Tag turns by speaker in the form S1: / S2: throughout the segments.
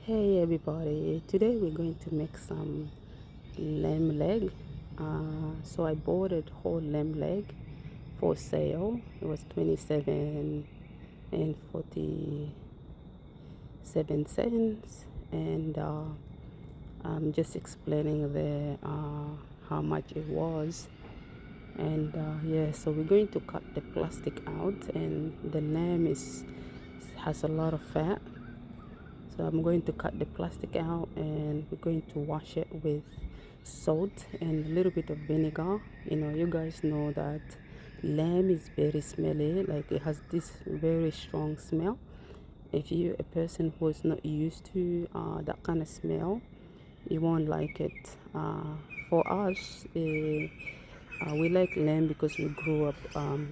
S1: Hey everybody, today we're going to make some lamb leg. So I bought a whole lamb leg for sale. It was 27 and 47 cents, and I'm just explaining how much it was. And yeah, so we're going to cut the plastic out, and the lamb has a lot of fat. So I'm going to cut the plastic out, and we're going to wash it with salt and a little bit of vinegar. You guys know that lamb is very smelly, like it has this very strong smell. If you're a person who is not used to that kind of smell, you won't like it. For us, we like lamb because we grew up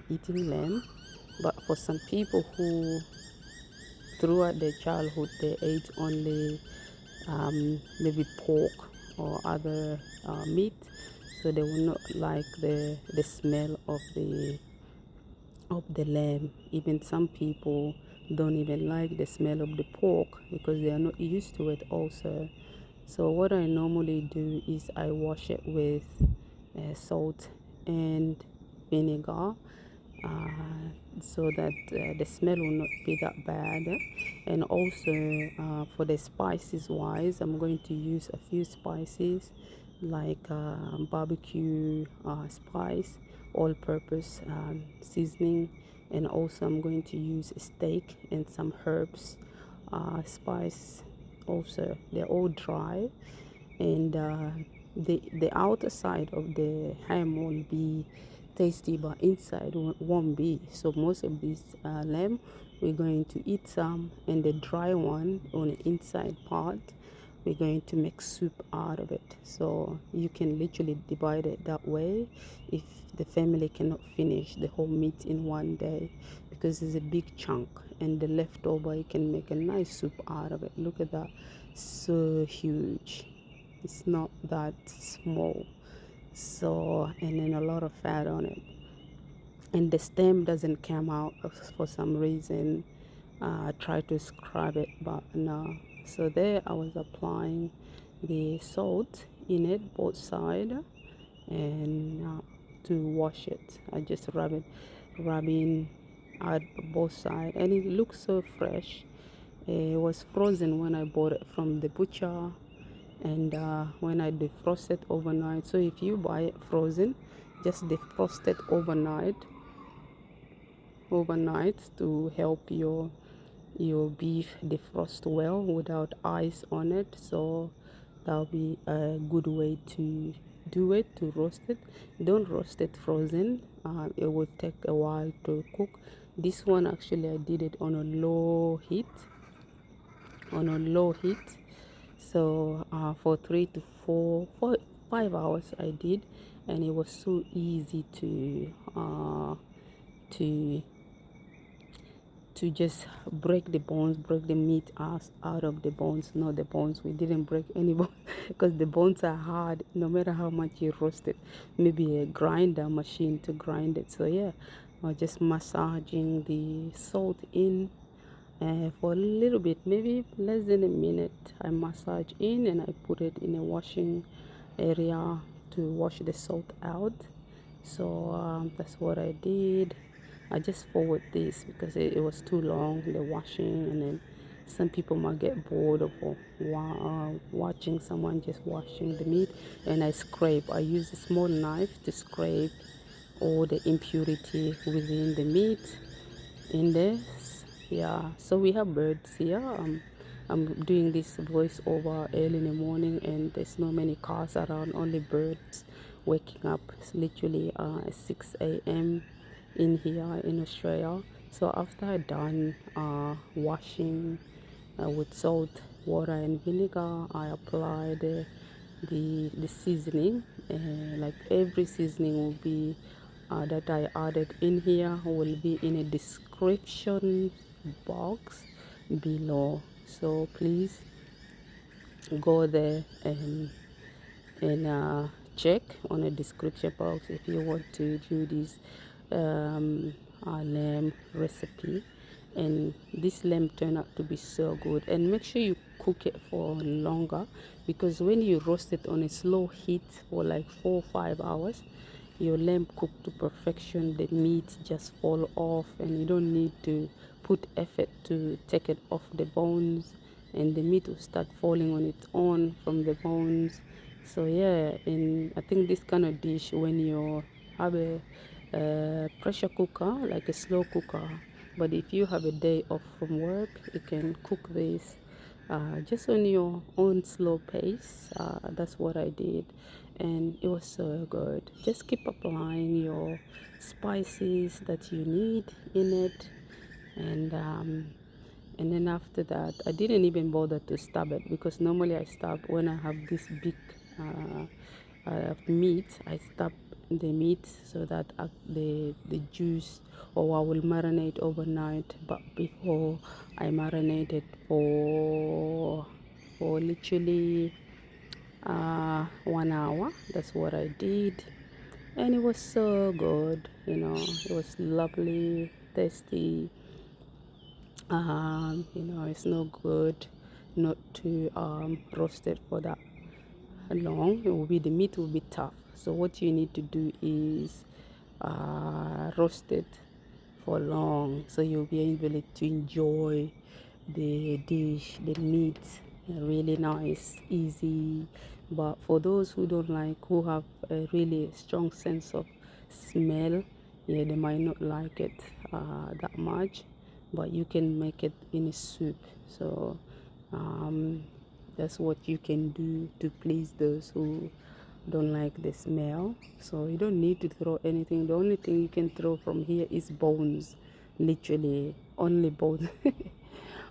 S1: eating lamb. But for some people who throughout their childhood they ate only maybe pork or other meat, so they will not like the smell of the lamb. Even some people don't even like the smell of the pork because they are not used to it also. So what I normally do is I wash it with salt and vinegar, so that the smell will not be that bad. And also for the spices wise, I'm going to use a few spices like barbecue spice, all-purpose seasoning, and also I'm going to use a steak and some herbs spice. Also, they're all dry, and the outer side of the ham will be tasty, but inside won't be. So most of this lamb, we're going to eat some, and the dry one on the inside part, we're going to make soup out of it. So you can literally divide it that way if the family cannot finish the whole meat in one day, because it's a big chunk, and the leftover you can make a nice soup out of it. Look at that, so huge. It's not that small. So, and then a lot of fat on it, and the stem doesn't come out for some reason. I try to scrub it, but no. So there I was applying the salt in it both side, and to wash it I just rubbing out both side, and it looks so fresh. It was frozen when I bought it from the butcher, and when I defrost it overnight. So if you buy it frozen, just defrost it overnight to help your beef defrost well without ice on it. So that'll be a good way to do it, to roast it. Don't roast it frozen, it will take a while to cook. This one actually I did it on a low heat, so for 5 hours I did, and it was so easy to just break the bones, break the meat out of the bones. Not the bones, we didn't break any bones because the bones are hard no matter how much you roast it. Maybe a grinder machine to grind it. So yeah, I was just massaging the salt in for a little bit, maybe less than a minute. I massage in, and I put it in a washing area to wash the salt out. So that's what I did. I just forward this because it was too long, the washing, and then some people might get bored of watching someone just washing the meat. And I use a small knife to scrape all the impurity within the meat in there. Yeah, so we have birds here. I'm doing this voice over early in the morning, and there's no many cars around, only birds waking up. It's literally 6 a.m. in here in Australia. So after I done washing with salt, water, and vinegar, I apply the seasoning. Like every seasoning will be that I added in here will be in a description box below. So please go there and check on a description box if you want to do this lamb recipe. And this lamb turned out to be so good. And make sure you cook it for longer, because when you roast it on a slow heat for like 4 or 5 hours, your lamb cook to perfection. The meat just fall off, and you don't need to put effort to take it off the bones, and the meat will start falling on its own from the bones. So yeah, and I think this kind of dish, when you have a pressure cooker, like a slow cooker, but if you have a day off from work, you can cook this just on your own slow pace. That's what I did, and it was so good. Just keep applying your spices that you need in it, and then after that, I didn't even bother to stab it, because normally I stab when I have this big meat. I stab the meat so that the juice, or I will marinate overnight. But before, I marinated for literally 1 hour. That's what I did, and it was so good. It was lovely, tasty. It's no good not to roast it for that long. The meat will be tough. So what you need to do is roast it for long, so you'll be able to enjoy the dish, the meat, really nice, easy. But for those who don't like, who have a really strong sense of smell, yeah, they might not like it that much. But you can make it in a soup. So that's what you can do to please those who don't like the smell. So you don't need to throw anything. The only thing you can throw from here is bones, literally only bones.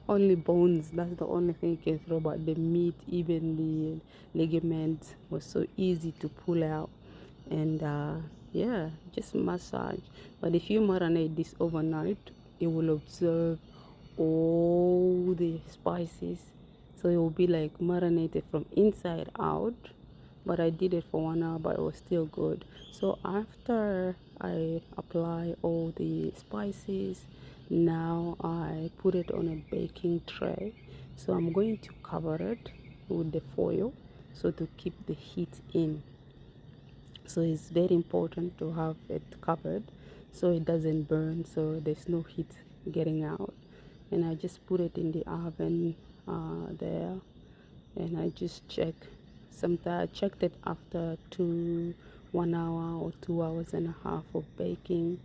S1: Only bones, that's the only thing you can throw. But the meat, even the ligaments, was so easy to pull out. And yeah, just massage. But if you marinate this overnight, it will absorb all the spices, so it will be like marinated from inside out. But I did it for 1 hour, but it was still good. So after I apply all the spices, now I put it on a baking tray. So I'm going to cover it with the foil, so to keep the heat in. So it's very important to have it covered so it doesn't burn, so there's no heat getting out. And I just put it in the oven there, and I just check. Sometimes I checked it after 1 hour or 2 hours and a half of baking.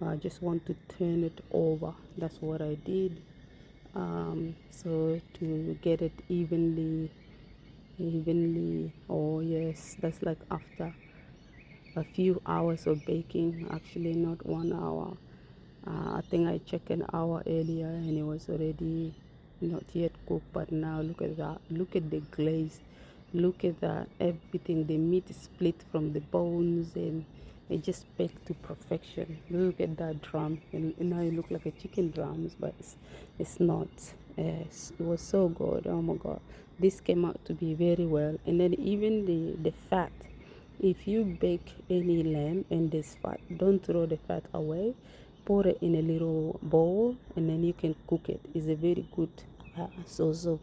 S1: I just want to turn it over. That's what I did. So to get it evenly. Oh yes, that's like after a few hours of baking, actually not 1 hour. I think I checked an hour earlier and it was already not yet cooked. But now look at that, look at the glaze, look at that, everything, the meat is split from the bones, and it just baked to perfection. Look at that drum, and now it look like a chicken drums, but it's not. Yes, it was so good. Oh my god, this came out to be very well. And then even the fat, if you bake any lamb and there's fat, don't throw the fat away. Pour it in a little bowl, and then you can cook it. It's a very good source of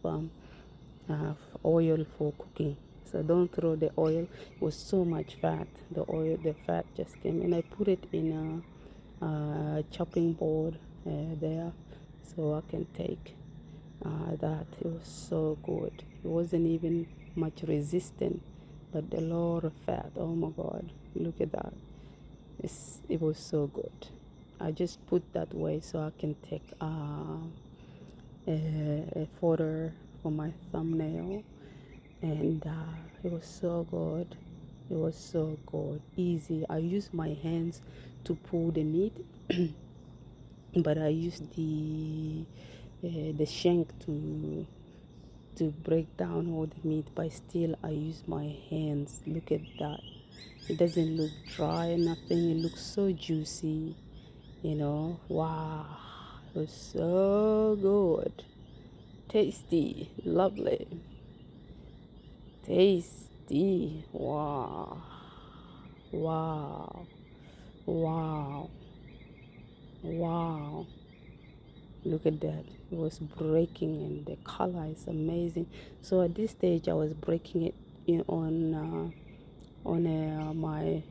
S1: oil for cooking. So don't throw the oil. It was so much fat. The fat just came, and I put it in a chopping board there, so I can take that. It was so good. It wasn't even much resistant, but a lot of fat. Oh my god, look at that. It was so good. I just put that way so I can take a photo for my thumbnail. And it was so good. It was so good, easy. I used my hands to pull the meat, but I used the shank to break down all the meat. But still, I use my hands. Look at that. It doesn't look dry, nothing. It looks so juicy. Wow, it was so good, tasty, lovely, tasty. Wow, wow, wow, wow, Look at that, it was breaking, and the color is amazing. So at this stage I was breaking it on my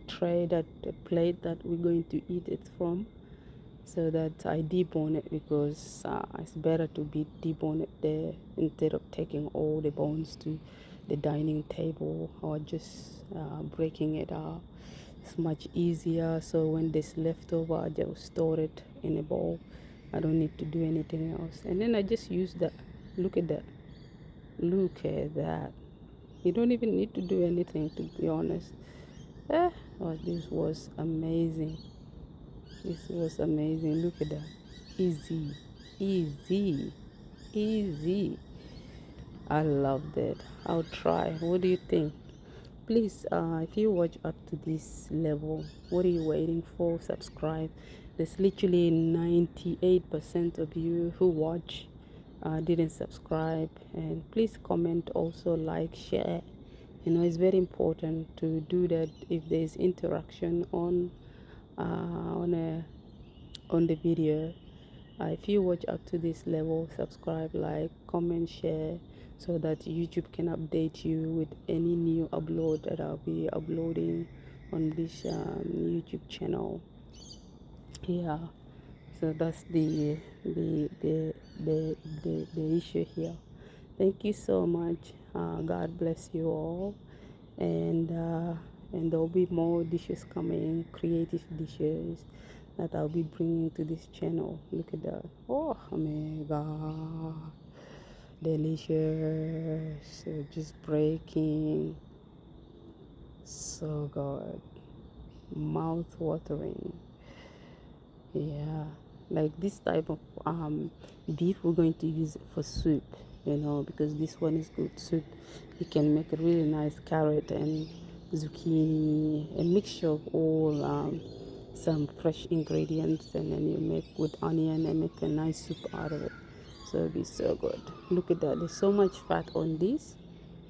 S1: tray, that the plate that we're going to eat it from, so that I debone it, because it's better to be debone it there instead of taking all the bones to the dining table, or just breaking it up. It's much easier. So when this leftover, I just store it in a bowl. I don't need to do anything else. And then I just use that. Look at that. Look at that. You don't even need to do anything, to be honest. Eh, oh, this was amazing. This was amazing. Look at that. Easy, easy, easy. I love that. I'll try. What do you think? Please, if you watch up to this level, what are you waiting for? Subscribe. There's literally 98% of you who watch didn't subscribe. And please comment, also like, share. It's very important to do that. If there's interaction on the video, if you watch up to this level, subscribe, like, comment, share, so that YouTube can update you with any new upload that I'll be uploading on this YouTube channel. Yeah, so that's the issue here. Thank you so much. God bless you all, and there'll be more dishes coming, creative dishes that I'll be bringing to this channel. Look at that. Oh my God, delicious. Just breaking, so good, mouth watering. Yeah, like this type of beef we're going to use it for soup, because this one is good soup. You can make a really nice carrot and zucchini, a mixture of all some fresh ingredients, and then you make with onion and make a nice soup out of it. So it'll be so good. Look at that, there's so much fat on this.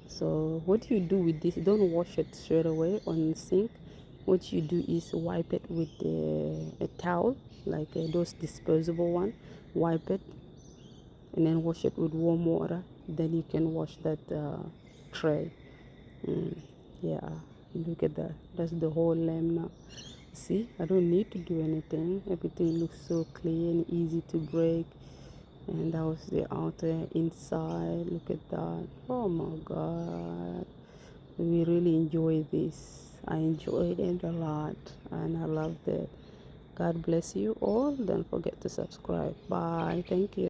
S1: So what you do with this, don't wash it straight away on the sink. What you do is wipe it with a towel, like those disposable one. Wipe it and then wash it with warm water. Then you can wash that tray. Yeah, look at that. That's the whole lamb now. See, I don't need to do anything. Everything looks so clean, easy to break. And that was the outer inside. Look at that. Oh my God, we really enjoy this. I enjoyed it a lot, and I loved it. God bless you all. Don't forget to subscribe. Bye. Thank you.